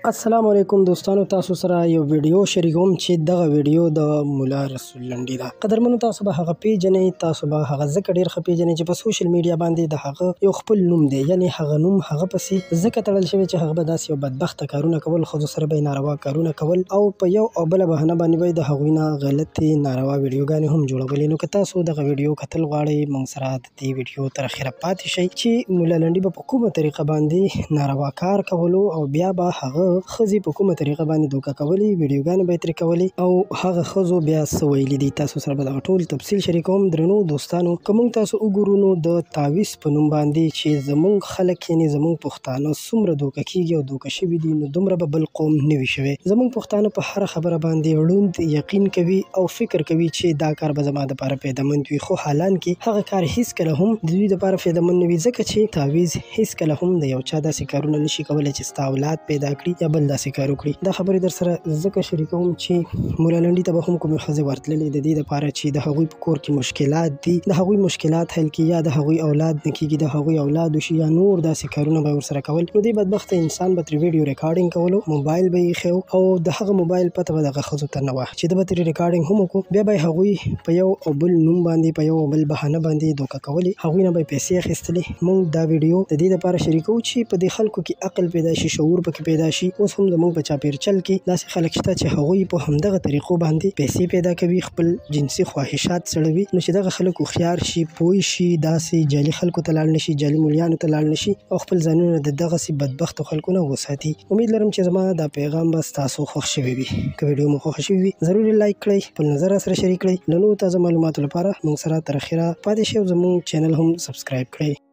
السلام علیکم دوستانو، تاسو سره یو ویډیو شریکوم چې دغه ویډیو د مولا رسول لنډي ده. قدرمنو، تاسو به هغه پیژنئ، تاسو به هغه ځکه ډېر ښه پیژنئ چې په سوشل میډیا باندې د هغه یو خپل نوم دی، یعنې هغه نوم هغه پسې ځکه تړل شوی چې هغه به داسې یو بدبخته کارونه کول، ښځو سره به یې ناروا کارونه کول او په یو او بله بهانه باندې به یې د هغوی نه غلطې ناروا ویډیوګانې هم جوړولې. نو که تاسو دغه ویډیو کتل غواړئ، موږ سره د دې ویډیو تر اخره پاتې شئ چې مولا لنډي به په کومه طریقه باندې ناروا کار کولو او بیا به هغه ښځې په کومه طریقه باندې دوکه کولې، ویډیوګانې به یې ترې کولې او هغه ښځو بیا څه ویلي دي. تاسو سره به دغه ټول تفصیل شریکوم. درنو دوستانو، که موږ تاسو وګورو نو د تعویض په نوم باندې چې زموږ خلک یعنې زموږ پښتانه څومره دوکه کېږي او دوکه شوي دي، نو دومره به بل قوم نه وي شوی. زموږ پښتانه په هره خبره باندې ړوند یقین کوي او فکر کوي چې دا کار به زما دپاره فایدهمند وي، خو حالان کې هغه کار هېڅکله هم د دوی دپاره فایدهمند نه وي، ځکه چې تعویض هېڅکله هم د یو چا داسې کارونه نشي کولی چې ستا اولاد پیدا کړي یا بل داسې کار وکړي. دا خبرې در سره ځکه شریکوم چې مولا لنډي ته به هم کومې ښځې ورتللې د دې دپاره چې د هغوی په کور کې مشکلات دي، د هغوی مشکلات حل کړي، یا د هغوی اولاد نه کېږي، د هغوی اولاد وشي، یا نور داسې کارونه به یې ورسره کول. نو دې بدبخته انسان به ترې ویډیو ریکارډینګ کولو، موبایل به یې ایښی او د هغه موبایل پته به دغه ښځو ته نه وه چې ده به ترې ریکارډینګ هم وکړو. بیا به یې هغوی په یو او بل نوم باندې، په یو او بل بهانه باندې دوکه کولې، هغوی نه به یې پیسې اخیستلې. موږ دا ویډیو د دې دپاره شریکوو چې په دې خلکو کې عقل پیدا شي، شعور پکې پیدا شي. اوس هم زموږ په چاپېرچل کې داسې خلک شته چې هغوی په همدغه طریقو باندې پیسې پیدا کوي، خپل جنسي خواهشات سړوي. نو چې دغه خلک هوښیار شي، پوه شي، داسې جعلي خلکو ته لاړ نه شي، جعلي مولیانو ته لاړ نه شي او خپل ځانونه د دغسې بدبختو خلکو نه وساتي. امید لرم چې زما دا پیغام به ستاسو خوښ شوی وي. که ویډیو مو خوښه شوې وي، ضروري لایک کړئ، خپل نظر راسره شریک کړئ. له نورو تازه معلوماتو لپاره موږ سره تر اخره پاتې شئ او زموږ چینل هم سبسکرایب کړئ.